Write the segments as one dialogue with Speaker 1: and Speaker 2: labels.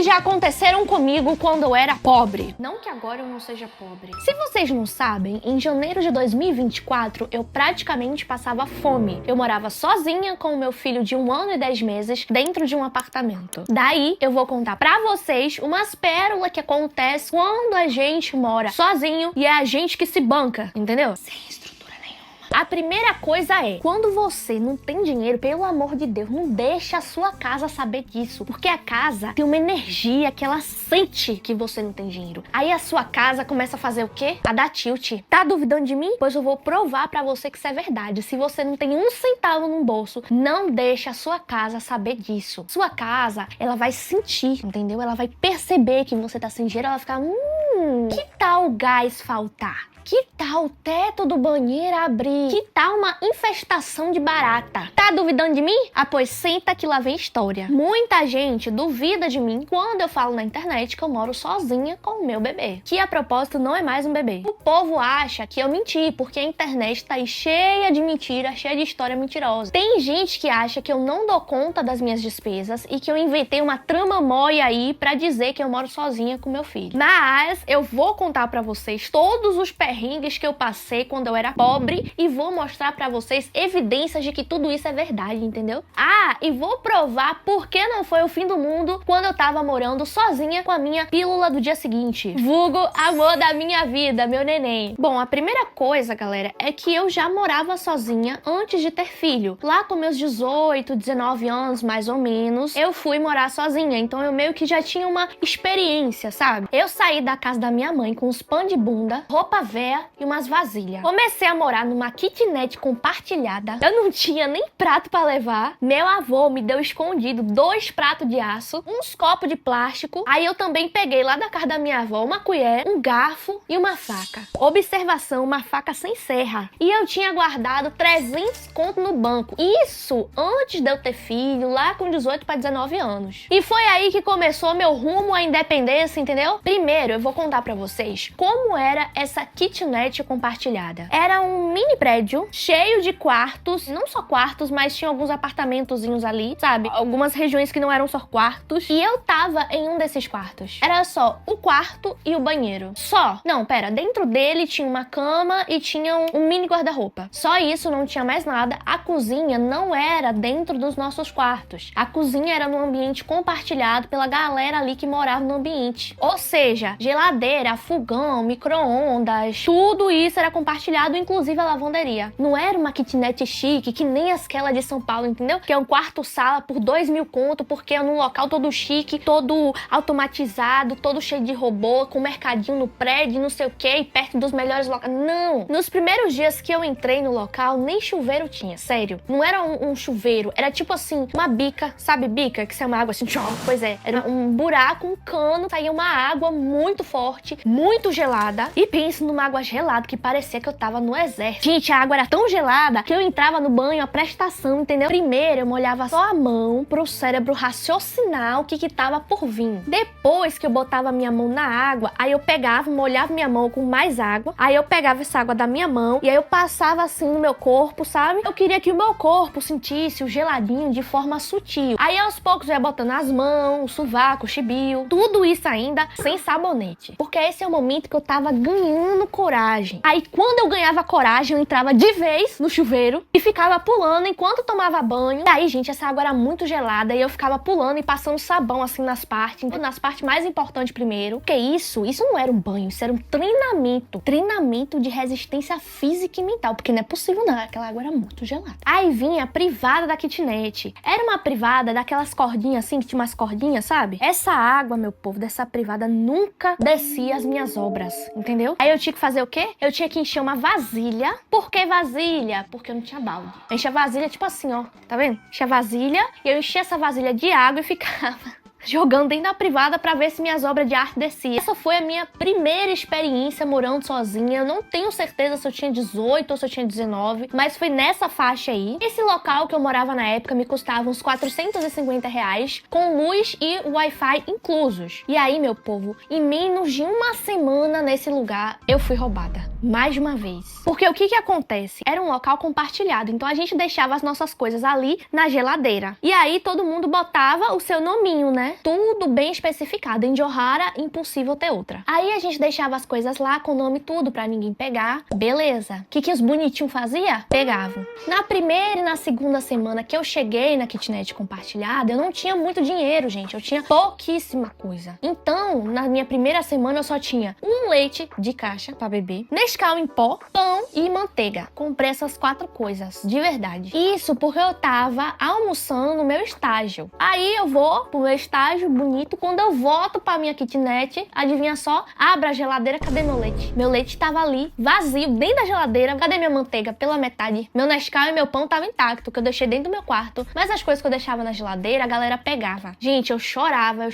Speaker 1: já aconteceram comigo quando eu era pobre. Não que agora eu não seja pobre. Se vocês não sabem, em janeiro de 2024 eu praticamente passava fome. Eu morava sozinha com o meu filho de 1 ano e 10 meses dentro de um apartamento. Daí eu vou contar pra vocês umas pérolas que acontecem quando a gente mora sozinho e é a gente que se banca, entendeu? Sem estrutura nenhuma. A primeira coisa é, quando você não tem dinheiro, pelo amor de Deus, não deixa a sua casa saber disso. Porque a casa tem uma energia que ela sente que você não tem dinheiro. Aí a sua casa começa a fazer o quê? A dar tilt. Tá duvidando de mim? Pois eu vou provar pra você que isso é verdade. Se você não tem 1 centavo no bolso, não deixa a sua casa saber disso. Sua casa, ela vai sentir, entendeu? Ela vai perceber que você tá sem dinheiro, ela vai ficar, que tal o gás faltar? Que tal o teto do banheiro abrir? Que tal uma infestação de barata? Tá duvidando de mim? Ah, pois senta que lá vem história. Muita gente duvida de mim quando eu falo na internet que eu moro sozinha com o meu bebê. Que a propósito não é mais um bebê. O povo acha que eu menti, porque a internet tá aí cheia de mentira, cheia de história mentirosa. Tem gente que acha que eu não dou conta das minhas despesas e que eu inventei uma trama móia aí pra dizer que eu moro sozinha com meu filho. Mas eu vou contar pra vocês todos os perrengues que eu passei quando eu era pobre e vou mostrar pra vocês evidências de que tudo isso é verdade, entendeu? Ah, e vou provar por que não foi o fim do mundo quando eu tava morando sozinha com a minha pílula do dia seguinte. Vulgo amor da minha vida, meu neném. Bom, a primeira coisa, galera, é que eu já morava sozinha antes de ter filho. Lá com meus 18, 19 anos, mais ou menos, eu fui morar sozinha, então eu meio que já tinha uma experiência, sabe? Eu saí da casa da minha mãe com uns pães de bunda, roupa velha e umas vasilhas. Comecei a morar numa kitnet compartilhada. Eu não tinha nem prato pra levar. Meu avô me deu escondido 2 pratos de aço, uns copos de plástico. Aí eu também peguei lá da casa da minha avó uma colher, um garfo e uma faca. Observação, uma faca sem serra. E eu tinha guardado 300 conto no banco. Isso antes de eu ter filho, lá com 18 para 19 anos. E foi aí que começou meu rumo à independência, entendeu? Primeiro, eu vou contar pra vocês como era essa kitnet compartilhada. Era um mini prédio cheio de quartos, não só quartos, mas tinha alguns apartamentozinhos ali, sabe? Algumas regiões que não eram só quartos. E eu tava em um desses quartos. Era só o quarto e o banheiro. Só. Não, pera. Dentro dele tinha uma cama e tinha um mini guarda-roupa. Só isso, não tinha mais nada. A cozinha não era dentro dos nossos quartos. A cozinha era num ambiente compartilhado pela galera ali que morava no ambiente. Ou seja, geladeira, fogão, micro-ondas, tudo isso era compartilhado, inclusive a lavanderia. Não era uma kitnet chique, que nem aquela de São Paulo, entendeu? Que é um quarto-sala por 2.000 conto, porque é num local todo chique, todo automatizado, todo cheio de robô, com mercadinho no prédio, não sei o que, perto dos melhores locais. Não! Nos primeiros dias que eu entrei no local, nem chuveiro tinha, sério. Não era um chuveiro, era tipo assim, uma bica, sabe bica? Que sai uma água assim, pois é, era um buraco, um cano, saía uma água muito forte, muito gelada. E pense numa água gelada que parecia que eu tava no exército. Gente, a água era tão gelada que eu entrava no banho a prestação, entendeu? Primeiro eu molhava só a mão pro cérebro raciocinar o que tava por vir. Depois que eu botava a minha mão na água, aí eu pegava, molhava minha mão com mais água, aí eu pegava essa água da minha mão e aí eu passava assim no meu corpo, sabe? Eu queria que o meu corpo sentisse o geladinho de forma sutil. Aí aos poucos eu ia botando as mãos, o sovaco, o chibio, tudo isso ainda sem sabonete. Porque esse é o momento que eu tava ganhando coragem. Aí quando eu ganhava coragem, eu entrava de vez no chuveiro e ficava pulando enquanto tomava banho. E aí, gente, essa água era muito gelada e eu ficava pulando e passando sabão assim nas partes mais importantes primeiro. Porque isso não era um banho, isso era um treinamento. Treinamento de resistência física e mental, porque não é possível não, aquela água era muito gelada. Aí vinha a privada da kitnet. Era uma privada daquelas cordinhas assim, que tinha umas cordinhas, sabe? Essa água, meu povo, dessa privada nunca descia as minhas obras, entendeu? Aí eu tinha que fazer o quê? Eu tinha que encher uma vasilha. Por que vasilha? Porque eu não tinha balde. Eu enchia a vasilha tipo assim, ó. Tá vendo? Enchia a vasilha e eu enchia essa vasilha de água e ficava jogando dentro da privada pra ver se minhas obras de arte desciam. Essa foi a minha primeira experiência morando sozinha. Eu não tenho certeza se eu tinha 18 ou se eu tinha 19, mas foi nessa faixa aí. Esse local que eu morava na época me custava uns R$ 450, com luz e Wi-Fi inclusos. E aí, meu povo, em menos de uma semana nesse lugar, eu fui roubada. mais de uma vez. Porque o que acontece? Era um local compartilhado, então a gente deixava as nossas coisas ali na geladeira. E aí todo mundo botava o seu nominho, né? Tudo bem especificado. Em Johara, impossível ter outra. Aí a gente deixava as coisas lá com o nome tudo pra ninguém pegar. Beleza. O que os bonitinhos faziam? Pegavam. Na primeira e na segunda semana que eu cheguei na kitnet compartilhada, eu não tinha muito dinheiro, gente. Eu tinha pouquíssima coisa. Então, na minha primeira semana, eu só tinha um leite de caixa pra beber, Nescau em pó, pão e manteiga. Comprei essas 4 coisas, de verdade. Isso porque eu tava almoçando no meu estágio. Aí eu vou pro meu estágio bonito. Quando eu volto pra minha kitnet, adivinha só? Abra a geladeira, cadê meu leite? Meu leite tava ali, vazio, dentro da geladeira. Cadê minha manteiga? Pela metade. Meu Nescau e meu pão tava intacto, que eu deixei dentro do meu quarto. Mas as coisas que eu deixava na geladeira, a galera pegava. Gente, eu chorava.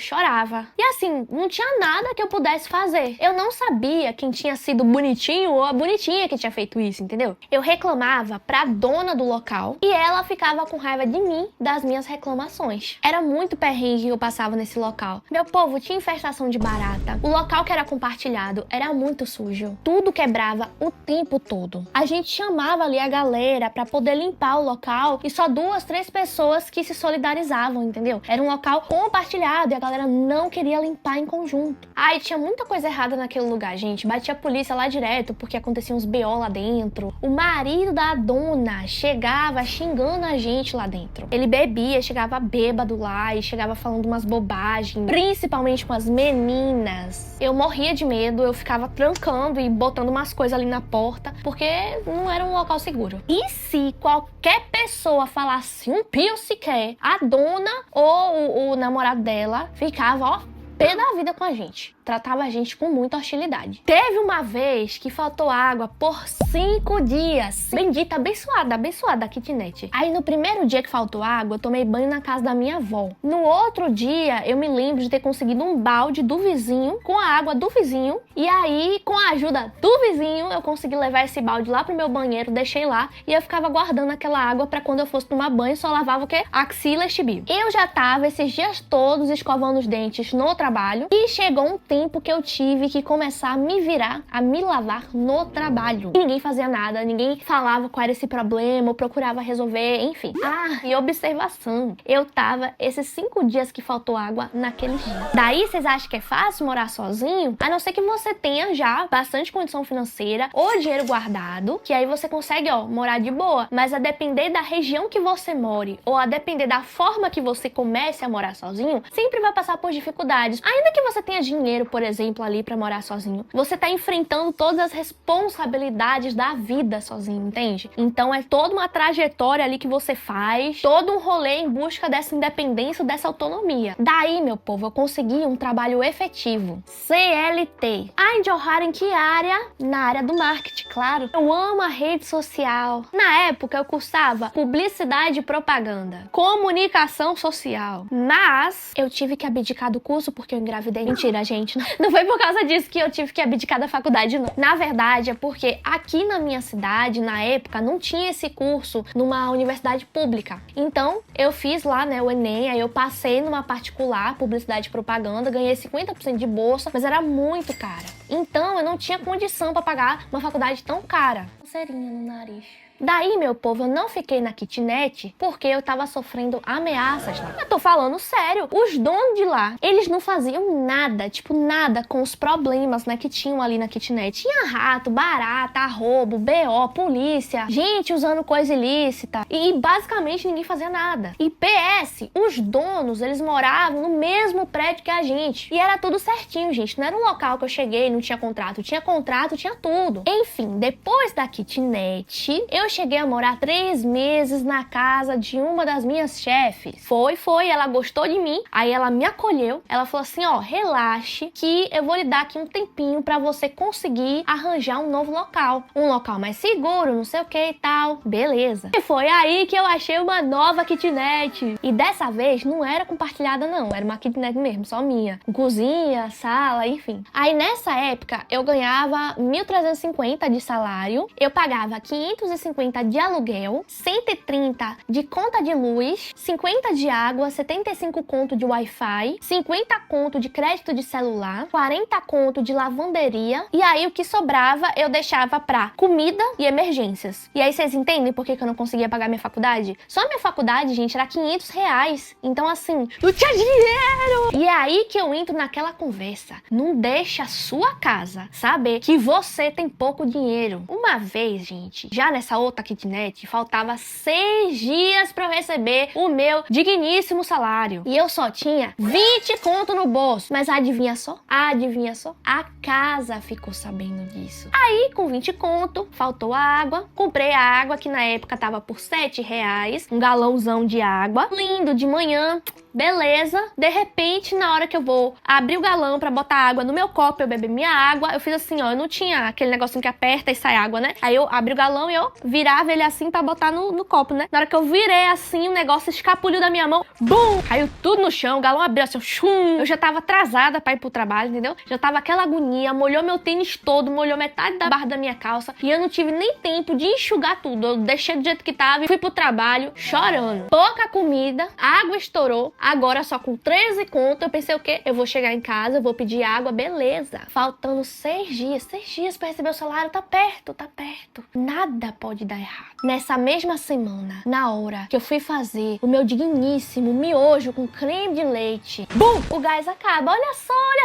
Speaker 1: E assim, não tinha nada que eu pudesse fazer. Eu não sabia quem tinha sido bonitinho ou a bonitinha que tinha feito isso, entendeu? Eu reclamava pra dona do local e ela ficava com raiva de mim, das minhas reclamações. Era muito perrengue que eu passava nesse local. Meu povo, tinha infestação de barata. O local que era compartilhado era muito sujo. Tudo quebrava o tempo todo. A gente chamava ali a galera pra poder limpar o local e só 2, 3 pessoas que se solidarizavam, entendeu? Era um local compartilhado e a galera não queria limpar em conjunto. Ai, tinha muita coisa errada naquele lugar, gente. Batia a polícia lá direto porque aconteciam uns BO lá dentro. O marido da dona chegava xingando a gente lá dentro. Ele bebia, chegava bêbado lá e chegava falando umas bobagens, principalmente com as meninas. Eu morria de medo, eu ficava trancando e botando umas coisas ali na porta, porque não era um local seguro. E se qualquer pessoa falasse um pio sequer, a dona ou o namorado dela ficava, ó, pé da vida com a gente. Tratava a gente com muita hostilidade. Teve uma vez que faltou água por 5 dias. Bendita, abençoada a kitnet. Aí no primeiro dia que faltou água, eu tomei banho na casa da minha avó. No outro dia, eu me lembro de ter conseguido um balde do vizinho, com a água do vizinho. E aí, com a ajuda do vizinho, eu consegui levar esse balde lá pro meu banheiro, deixei lá. E eu ficava guardando aquela água pra quando eu fosse tomar banho, só lavava o quê? Axila e estibio. Eu já tava esses dias todos escovando os dentes no trabalho. E chegou um tempo que eu tive que começar a me virar, a me lavar no trabalho. E ninguém fazia nada, ninguém falava qual era esse problema, ou procurava resolver, enfim. E observação, eu tava esses 5 dias que faltou água naqueles dias. Daí, vocês acham que é fácil morar sozinho? A não ser que você tenha já bastante condição financeira ou dinheiro guardado, que aí você consegue, ó, morar de boa. Mas a depender da região que você more, ou a depender da forma que você comece a morar sozinho, sempre vai passar por dificuldades. Ainda que você tenha dinheiro, por exemplo, ali pra morar sozinho, você tá enfrentando todas as responsabilidades da vida sozinho, entende? Então é toda uma trajetória ali que você faz, todo um rolê em busca dessa independência, dessa autonomia. Daí, meu povo, eu consegui um trabalho efetivo, CLT. Em Johara, em que área? Na área do marketing, claro. Eu amo a rede social. Na época, eu cursava publicidade e propaganda, comunicação social. Mas eu tive que abdicar do curso porque eu engravidei. Mentira, gente. Não foi por causa disso que eu tive que abdicar da faculdade, não. Na verdade, é porque aqui na minha cidade, na época, não tinha esse curso numa universidade pública. Então, eu fiz lá, né, o Enem, aí eu passei numa particular, publicidade e propaganda, ganhei 50% de bolsa, mas era muito cara. Então, eu não tinha condição para pagar uma faculdade tão cara. Coceirinha no nariz. Daí, meu povo, eu não fiquei na kitnet porque eu tava sofrendo ameaças lá. Eu tô falando sério. Os donos de lá, eles não faziam nada, tipo nada com os problemas, né, que tinham ali na kitnet. Tinha rato, barata, roubo, BO, polícia, gente usando coisa ilícita. E basicamente ninguém fazia nada. E PS, os donos, eles moravam no mesmo prédio que a gente. E era tudo certinho, gente. Não era um local que eu cheguei e não tinha contrato. Tinha contrato, tinha tudo. Enfim, depois da kitnet, eu cheguei a morar 3 meses na casa de uma das minhas chefes. Foi, ela gostou de mim, aí ela me acolheu, ela falou assim, ó, relaxe que eu vou lhe dar aqui um tempinho pra você conseguir arranjar um novo local. Um local mais seguro, não sei o que e tal. Beleza. E foi aí que eu achei uma nova kitnet. E dessa vez não era compartilhada não, era uma kitnet mesmo, só minha. Cozinha, sala, enfim. Aí nessa época eu ganhava 1.350 de salário, eu pagava 550 150 de aluguel, 130 de conta de luz, 50 de água, 75 conto de Wi-Fi, 50 conto de crédito de celular, 40 conto de lavanderia, e aí o que sobrava eu deixava pra comida e emergências. E aí vocês entendem por que eu não conseguia pagar minha faculdade? Só minha faculdade, gente, era R$ 500. Então assim, não tinha dinheiro! E é aí que eu entro naquela conversa. Não deixa a sua casa saber que você tem pouco dinheiro. Uma vez, gente, já nessa outra kitnet, faltava 6 dias pra eu receber o meu digníssimo salário. E eu só tinha 20 conto no bolso. Mas adivinha só? Adivinha só? A casa ficou sabendo disso. Aí, com 20 conto, faltou água. Comprei a água, que na época tava por R$ 7. Um galãozão de água. Lindo, de manhã. Beleza. De repente, na hora que eu vou abrir o galão pra botar água no meu copo, eu beber minha água, eu fiz assim, ó, eu não tinha aquele negocinho que aperta e sai água, né? Aí eu abri o galão e eu virava ele assim pra botar no copo, né? Na hora que eu virei assim, o negócio escapuliu da minha mão, bum! Caiu tudo no chão, o galão abriu assim, chum! Eu já tava atrasada pra ir pro trabalho, entendeu? Já tava aquela agonia, molhou meu tênis todo, molhou metade da barra da minha calça e eu não tive nem tempo de enxugar tudo. Eu deixei do jeito que tava e fui pro trabalho chorando. Pouca comida, a água estourou. Agora só com 13 conto, eu pensei o quê? Eu vou chegar em casa, eu vou pedir água, beleza. Faltando 6 dias pra receber o salário, tá perto. Nada pode dar errado. Nessa mesma semana, na hora que eu fui fazer o meu digníssimo miojo com creme de leite, bum! O gás acaba. Olha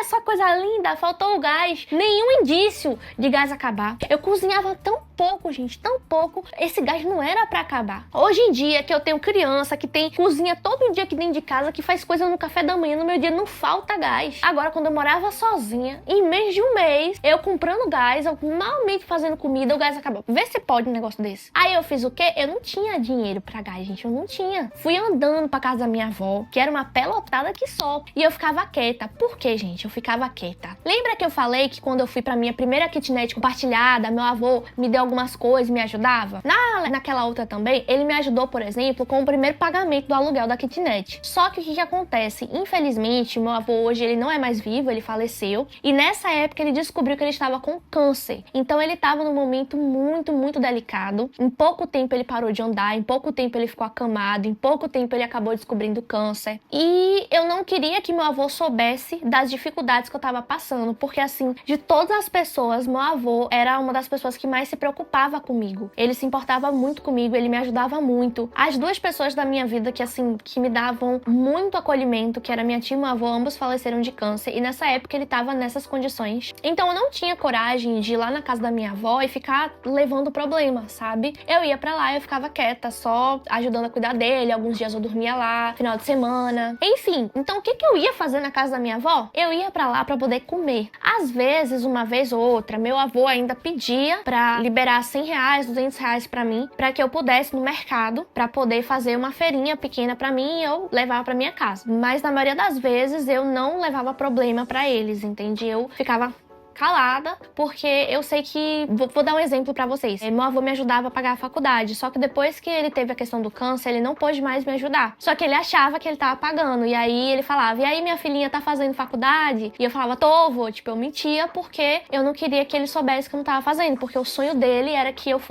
Speaker 1: só, coisa linda, faltou o gás. Nenhum indício de gás acabar. Eu cozinhava tão pouco, gente, tão pouco. Esse gás não era pra acabar. Hoje em dia, que eu tenho criança, que tem cozinha todo dia aqui dentro de casa, que faz coisa no café da manhã, no meu dia não falta gás. Agora, quando eu morava sozinha, em menos de um mês, eu comprando gás, eu malmente fazendo comida, o gás acabou. Vê se pode um negócio desse. Aí eu fiz o quê? Eu não tinha dinheiro pra gás, gente, eu não tinha. Fui andando pra casa da minha avó, que era uma pelotada que só. E eu ficava quieta. Por quê, gente? Eu ficava quieta. Lembra que eu falei que quando eu fui pra minha primeira kitnet compartilhada, meu avô me deu algumas coisas, me ajudava? Naquela outra também, ele me ajudou, por exemplo, com o primeiro pagamento do aluguel da kitnet. Só que o que acontece? Infelizmente, meu avô hoje ele não é mais vivo, ele faleceu. E nessa época ele descobriu que ele estava com câncer. Então ele estava num momento muito delicado. Em pouco tempo ele parou de andar, em pouco tempo ele ficou acamado, em pouco tempo ele acabou descobrindo câncer. E eu não queria que meu avô soubesse das dificuldades que eu estava passando, porque assim, de todas as pessoas, meu avô era uma das pessoas que mais se preocupava comigo. Ele se importava muito comigo, ele me ajudava muito. As duas pessoas da minha vida que assim, que me davam muito acolhimento, que era minha tia e meu avô, ambos faleceram de câncer, e nessa época ele tava nessas condições. Então eu não tinha coragem de ir lá na casa da minha avó e ficar levando problema, sabe? Eu ia pra lá e eu ficava quieta, só ajudando a cuidar dele. Alguns dias eu dormia lá, final de semana. Enfim, então o que eu ia fazer na casa da minha avó? Eu ia pra lá pra poder comer. Às vezes, uma vez ou outra, meu avô ainda pedia pra liberar R$100, R$200 pra mim, pra que eu pudesse ir no mercado, pra poder fazer uma feirinha pequena pra mim e eu levava pra minha casa. Mas na maioria das vezes eu não levava problema pra eles, entende? Eu ficava calada, porque eu sei que... Vou dar um exemplo pra vocês. Meu avô me ajudava a pagar a faculdade, só que depois que ele teve a questão do câncer, ele não pôde mais me ajudar. Só que ele achava que ele tava pagando, e aí ele falava, e aí minha filhinha tá fazendo faculdade? E eu falava, tô, vô. Tipo, eu mentia porque eu não queria que ele soubesse que eu não tava fazendo, porque o sonho dele era que eu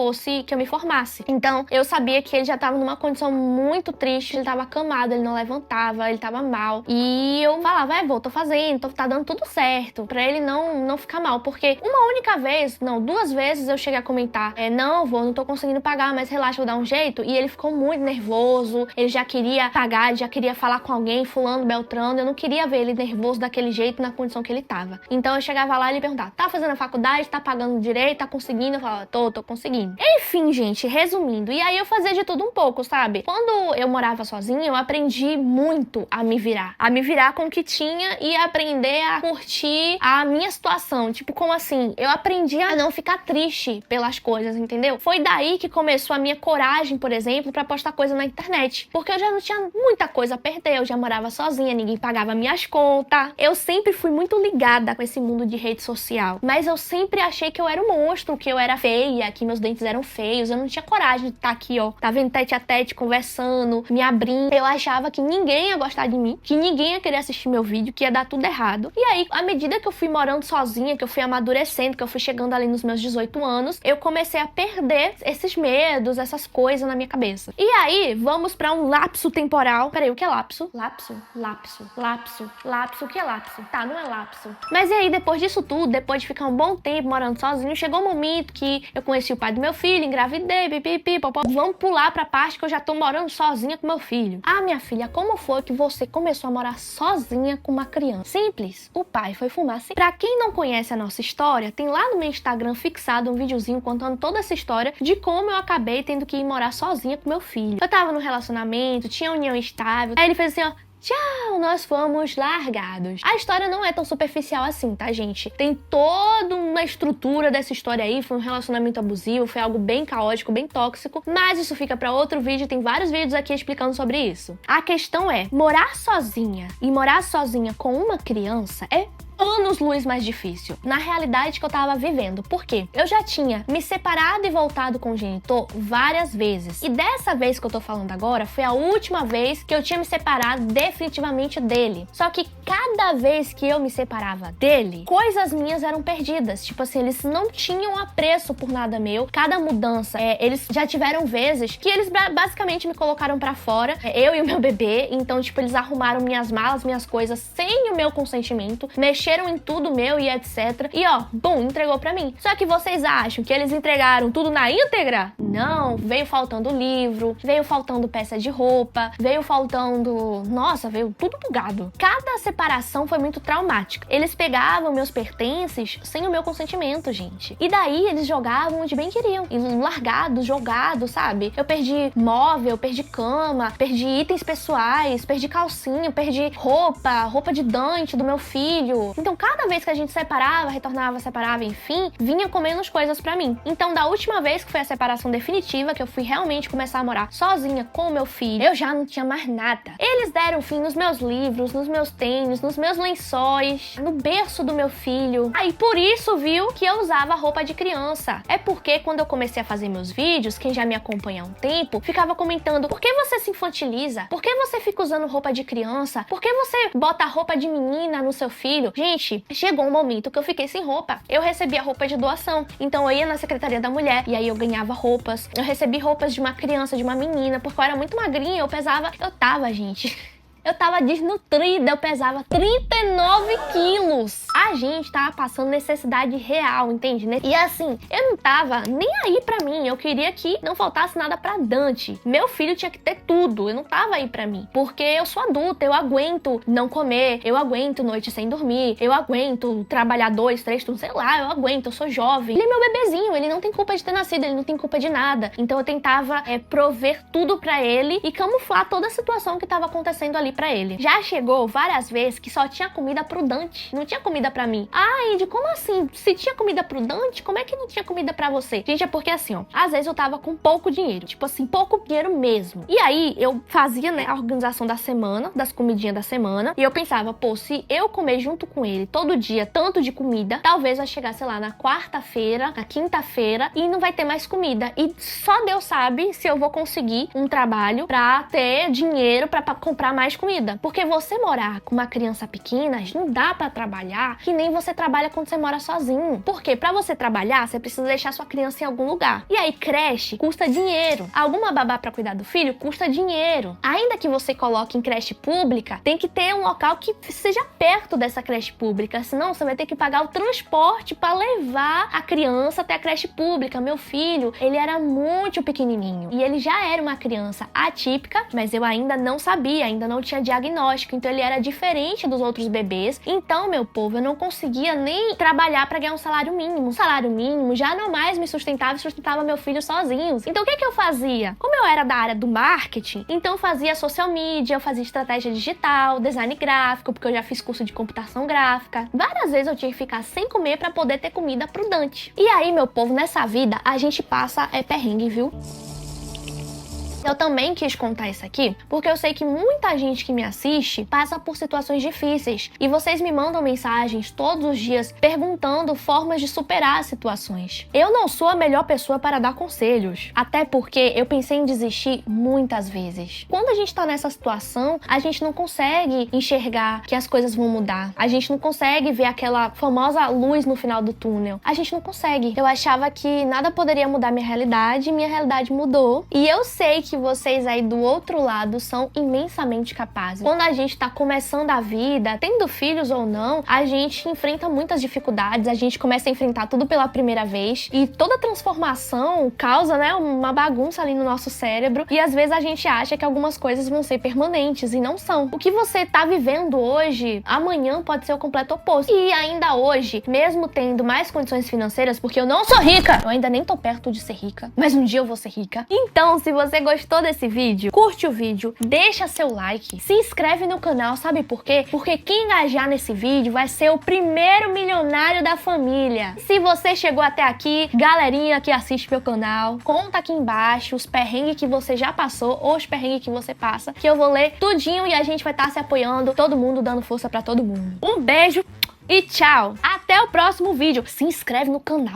Speaker 1: me formasse. Então, eu sabia que ele já tava numa condição muito triste, ele tava acamado, ele não levantava, ele tava mal. E eu falava, vô, tô fazendo, tá dando tudo certo, pra ele não ficar mal, porque uma única vez, não, 2 vezes eu cheguei a comentar, não, vô, não tô conseguindo pagar, mas relaxa, vou dar um jeito, e ele ficou muito nervoso, ele já queria pagar, ele já queria falar com alguém, fulano, beltrano, eu não queria ver ele nervoso daquele jeito, na condição que ele tava. Então eu chegava lá e ele perguntava, tá fazendo a faculdade, tá pagando direito, tá conseguindo? Eu falava, tô conseguindo. Enfim, gente, resumindo, e aí eu fazia de tudo um pouco, sabe? Quando eu morava sozinha, eu aprendi muito a me virar com o que tinha e aprender a curtir a minha situação. Tipo, como assim? Eu aprendi a não ficar triste pelas coisas, entendeu? Foi daí que começou a minha coragem, por exemplo, pra postar coisa na internet. Porque eu já não tinha muita coisa a perder, eu já morava sozinha, ninguém pagava minhas contas. Eu sempre fui muito ligada com esse mundo de rede social. Mas eu sempre achei que eu era um monstro, que eu era feia, que meus dentes eram feios. Eu não tinha coragem de estar aqui, ó, tá vendo, tete a tete, conversando, me abrindo. Eu achava que ninguém ia gostar de mim, que ninguém ia querer assistir meu vídeo, que ia dar tudo errado. E aí, à medida que eu fui morando sozinha, que eu fui amadurecendo, que eu fui chegando ali nos meus 18 anos, eu comecei a perder esses medos, essas coisas na minha cabeça. E aí, vamos pra um lapso temporal. Peraí, o que é lapso? Lapso, o que é lapso? Tá, não é lapso. Mas e aí, depois disso tudo, depois de ficar um bom tempo morando sozinho, chegou um momento que eu conheci o pai do meu filho, engravidei, pipipi, popó. Vamos pular pra parte que eu já tô morando sozinha com meu filho. Ah, minha filha, como foi que você começou a morar sozinha com uma criança? Simples, o pai foi fumar. Pra quem não conhece a nossa história, tem lá no meu Instagram fixado um videozinho contando toda essa história de como eu acabei tendo que ir morar sozinha com meu filho. Eu tava no relacionamento, tinha união estável, aí ele fez assim, ó, tchau, nós fomos largados. A história não é tão superficial assim, tá, gente? Tem toda uma estrutura dessa história aí, foi um relacionamento abusivo, foi algo bem caótico, bem tóxico, mas isso fica pra outro vídeo, tem vários vídeos aqui explicando sobre isso. A questão é, morar sozinha e morar sozinha com uma criança é anos-luz mais difícil, na realidade que eu tava vivendo. Por quê? Eu já tinha me separado e voltado com o genitor várias vezes. E dessa vez que eu tô falando agora, foi a última vez que eu tinha me separado definitivamente dele. Só que cada vez que eu me separava dele, coisas minhas eram perdidas. Tipo assim, eles não tinham apreço por nada meu. Cada mudança, eles já tiveram vezes que eles basicamente me colocaram pra fora, eu e o meu bebê. Então, tipo, eles arrumaram minhas malas, minhas coisas sem o meu consentimento, mexeram em tudo meu e etc. E ó, bum, entregou pra mim. Só que vocês acham que eles entregaram tudo na íntegra? Não, veio faltando livro, veio faltando peça de roupa, veio faltando... Nossa, veio tudo bugado. Cada separação foi muito traumática. Eles pegavam meus pertences sem o meu consentimento, gente. E daí eles jogavam onde bem queriam. E largados, jogados, sabe? Eu perdi móvel, perdi cama, perdi itens pessoais, perdi calcinha, perdi roupa de Dante do meu filho. Então, cada vez que a gente separava, retornava, separava, enfim, vinha com menos coisas pra mim. Então, da última vez que foi a separação definitiva, que eu fui realmente começar a morar sozinha com o meu filho, eu já não tinha mais nada. Eles deram fim nos meus livros, nos meus tênis, nos meus lençóis, no berço do meu filho. Aí, por isso, viu, que eu usava roupa de criança. É porque, quando eu comecei a fazer meus vídeos, quem já me acompanha há um tempo, ficava comentando, por que você se infantiliza? Por que você fica usando roupa de criança? Por que você bota roupa de menina no seu filho? Gente, chegou um momento que eu fiquei sem roupa. Eu recebia roupa de doação. Então eu ia na Secretaria da Mulher e aí eu ganhava roupas. Eu recebi roupas de uma criança, de uma menina, porque eu era muito magrinha, eu tava desnutrida, eu pesava 39 quilos. A gente tava passando necessidade real, entende? E assim, eu não tava nem aí pra mim. Eu queria que não faltasse nada pra Dante. Meu filho tinha que ter tudo. Eu não tava aí pra mim. Porque eu sou adulta, eu aguento não comer, eu aguento noite sem dormir, eu aguento trabalhar 2, 3 turnos, sei lá, eu aguento, eu sou jovem. Ele é meu bebezinho, ele não tem culpa de ter nascido, ele não tem culpa de nada. Então eu tentava prover tudo pra ele e camuflar toda a situação que tava acontecendo ali pra ele. Já chegou várias vezes que só tinha comida pro Dante, não tinha comida pra mim. Ah, Indy, como assim? Se tinha comida pro Dante, como é que não tinha comida pra você? Gente, é porque assim, ó, às vezes eu tava com pouco dinheiro, tipo assim, pouco dinheiro mesmo. E aí eu fazia, né, a organização da semana, das comidinhas da semana, e eu pensava, pô, se eu comer junto com ele todo dia tanto de comida, talvez vai chegar, sei lá, na quarta-feira, na quinta-feira, e não vai ter mais comida. E só Deus sabe se eu vou conseguir um trabalho pra ter dinheiro pra comprar mais comida. Porque você morar com uma criança pequena, não dá pra trabalhar que nem você trabalha quando você mora sozinho. Porque pra você trabalhar, você precisa deixar sua criança em algum lugar. E aí, creche custa dinheiro. Alguma babá pra cuidar do filho custa dinheiro. Ainda que você coloque em creche pública, tem que ter um local que seja perto dessa creche pública. Senão, você vai ter que pagar o transporte pra levar a criança até a creche pública. Meu filho, ele era muito pequenininho. E ele já era uma criança atípica, mas eu ainda não sabia, ainda não tinha diagnóstico. Então, ele era diferente dos outros bebês. Então, meu povo, eu não conseguia nem trabalhar pra ganhar um salário mínimo. O salário mínimo já não mais me sustentava e sustentava meu filho sozinhos. Então, o que eu fazia? Como eu era da área do marketing, então eu fazia social media, eu fazia estratégia digital, design gráfico, porque eu já fiz curso de computação gráfica. Várias vezes eu tinha que ficar sem comer pra poder ter comida pro Dante. E aí, meu povo, nessa vida, a gente passa perrengue, viu? Eu também quis contar isso aqui porque eu sei que muita gente que me assiste passa por situações difíceis e vocês me mandam mensagens todos os dias perguntando formas de superar as situações. Eu não sou a melhor pessoa para dar conselhos, até porque eu pensei em desistir muitas vezes. Quando a gente tá nessa situação, a gente não consegue enxergar que as coisas vão mudar. A gente não consegue ver aquela famosa luz no final do túnel. A gente não consegue. Eu achava que nada poderia mudar minha realidade mudou. E eu sei que vocês aí do outro lado são imensamente capazes. Quando a gente tá começando a vida, tendo filhos ou não, a gente enfrenta muitas dificuldades, a gente começa a enfrentar tudo pela primeira vez e toda transformação causa, né, uma bagunça ali no nosso cérebro e às vezes a gente acha que algumas coisas vão ser permanentes e não são. O que você tá vivendo hoje, amanhã pode ser o completo oposto. E ainda hoje, mesmo tendo mais condições financeiras, porque eu não sou rica, eu ainda nem tô perto de ser rica, mas um dia eu vou ser rica. Então, se você gostou desse vídeo, curte o vídeo, deixa seu like, se inscreve no canal, sabe por quê? Porque quem engajar nesse vídeo vai ser o primeiro milionário da família. Se você chegou até aqui, galerinha que assiste meu canal, conta aqui embaixo os perrengues que você já passou ou os perrengues que você passa, que eu vou ler tudinho e a gente vai estar se apoiando, todo mundo dando força pra todo mundo. Um beijo e tchau! Até o próximo vídeo. Se inscreve no canal.